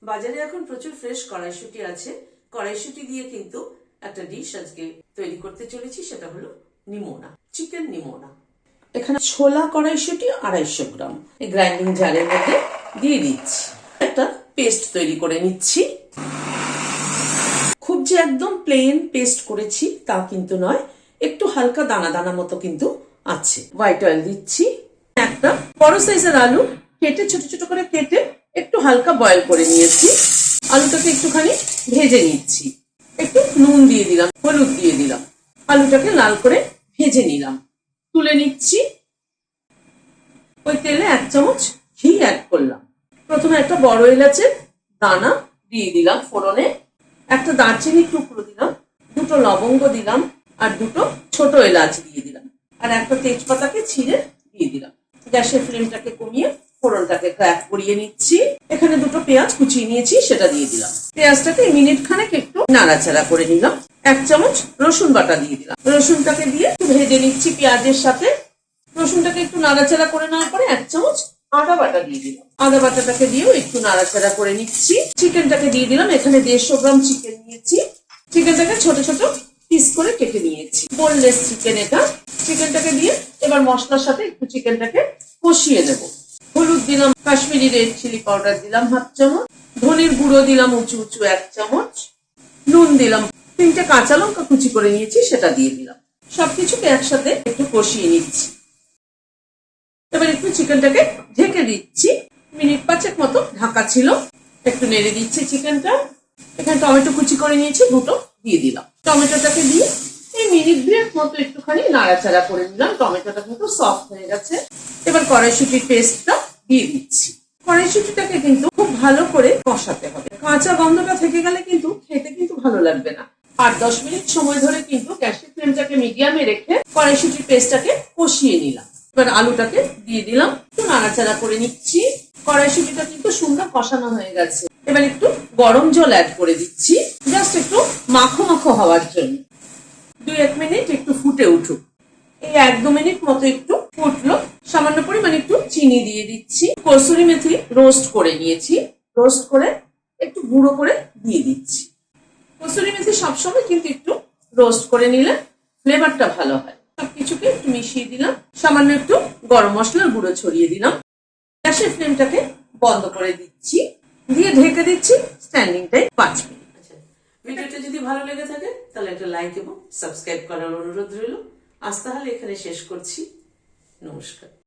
বাজারে এখন প্রচুর ফ্রেশ কড়াইশুঁটি আছে। কড়াইশুঁটি দিয়ে কিন্তু একটা ডিশ আজকে তৈরি করতে চলেছি, সেটা হলো নিমোনা, চিকেন নিমোনা। এখানে ছোলা কড়াইশুঁটি 250 গ্রাম এই গ্রাইন্ডিং জারের মধ্যে দিয়ে দিচ্ছি। একটা পেস্ট তৈরি করে নিচ্ছি। খুব যে একদম প্লেন পেস্ট করেছি তা কিন্তু নয়, একটু হালকা দানা দানা মতো কিন্তু আছে। হোয়াইট অয়েল দিচ্ছি। একটা বড় সাইজের আলু কেটে ছোট ছোট করে কেটে একটু হালকা বয়েল করে নিয়েছি। আলুটাকে একটুখানি ভেজে নিচ্ছি। একটু নুন দিয়ে দিলাম, হলুদ দিয়ে দিলাম, আলুটাকে লাল করে ভেজে নিলাম। তুলে নিচ্ছি। ওই তেলে 1 চামচ ঘি অ্যাড করলাম। প্রথমে একটা বড় এলাচের দানা দিয়ে দিলাম ফোড়নে, একটা দারচিনির টুকরো দিলাম, 2টো লবঙ্গ দিলাম, আর 2টো ছোট এলাচ দিয়ে দিলাম, আর একটা তেজপাতাকে ছিঁড়ে দিয়ে দিলাম। গ্যাসের ফ্লেমটাকে কমিয়ে ফোড়নটাকে ক্র্যাক করিয়ে নিচ্ছি। এখানে 2টো পেঁয়াজ কুচিয়ে নিয়েছি, সেটা দিয়ে দিলাম। পেঁয়াজটাকে মিনিট খানেক একটু নাড়াচাড়া করে নিলাম। 1 চামচ রসুন বাটা দিয়ে দিলাম। রসুনটাকে দিয়ে একটু ভেজে নিচ্ছি পেঁয়াজের সাথে। রসুনটাকে একটু নাড়াচাড়া করে নেওয়ার পরে 1 চামচ আদা বাটা দিয়ে দিলাম। আদা বাটাটাকে দিয়েও একটু নাড়াচাড়া করে নিচ্ছি। চিকেনটাকে দিয়ে দিলাম। এখানে 150 গ্রাম চিকেন নিয়েছি। চিকেনটাকে ছোট ছোট পিস করে কেটে নিয়েছি। বোনলেস চিকেন এটা। চিকেনটাকে দিয়ে এবার মশলার সাথে একটু চিকেনটাকে কষিয়ে নেব। হলুদ দিলাম, কাশ্মীরি রেড চিলি পাউডার দিলাম 1/2 চামচ, ধনের গুঁড়ো দিলাম উঁচু উঁচু 1 চামচ, নুন দিলাম, 3টে কাঁচা লঙ্কা কুচি করে নিয়েছি সেটা দিয়ে দিলাম। সবকিছুকে একসাথে একটু কষিয়ে নিচ্ছি। এবার একটু চিকেনটাকে ঢেকে দিচ্ছি। মিনিট 5 মতো ঢাকা ছিল। একটু নেড়ে দিচ্ছি চিকেনটা। এখানে টমেটো কুচি করে নিয়েছি, 2টো দিয়ে দিলাম। টমেটোটাকে দিয়ে এই মিনিট 2 মতো একটুখানি নাড়াচাড়া করে নিলাম। টমেটোটা কিন্তু সফট হয়ে গেছে। এবার কড়াইশুঁটির পেস্টটা দিয়ে দিচ্ছি। কড়াইশুঁটিটাকে কিন্তু খুব ভালো করে কষাতে হবে। কাঁচা গন্ধটা থেকে গেলে কিন্তু খেতে কিন্তু ভালো লাগবে না। 8-10 মিনিট সময় ধরে কিন্তু গ্যাসের ফ্লেমটাকে মিডিয়ামে রেখে কড়াইশুঁটির পেস্টটাকে কষিয়ে নিলাম। এবার আলুটাকে দিয়ে দিলাম, একটু নাড়াচাড়া করে নিচ্ছি। কড়াইশুঁটিটা কিন্তু সুন্দর কষানো হয়ে গেছে। এবার একটু গরম জল অ্যাড করে দিচ্ছি, জাস্ট একটু মাখো মাখো হওয়ার জন্য। 2-1 মিনিট একটু ফুটে উঠুক। এই 1-2 মিনিট মতো একটু ফুটলো। সামান্য পরিমাণে একটু চিনি দিয়ে দিচ্ছি। কসুরি মেথি রোস্ট করে নিয়েছি, রোস্ট করে একটু গুঁড়ো করে দিয়ে দিচ্ছি। কসুরি মেথি সবসময় কিন্তু একটু রোস্ট করে নিলে ফ্লেভারটা ভালো হয়। সবকিছুকে একটু মিশিয়ে দিলাম। সামান্য একটু গরম মশলার গুঁড়ো ছড়িয়ে দিলাম। গ্যাসের ফ্লেমটাকে বন্ধ করে দিচ্ছি, দিয়ে ঢেকে দিচ্ছি স্ট্যান্ডিং টাইম 5 মিনিট। ভিডিওটা যদি ভালো লেগে থাকে তাহলে একটা লাইক এবং সাবস্ক্রাইব করার অনুরোধ রইল। আজ তাহলে এখানে শেষ করছি। নমস্কার।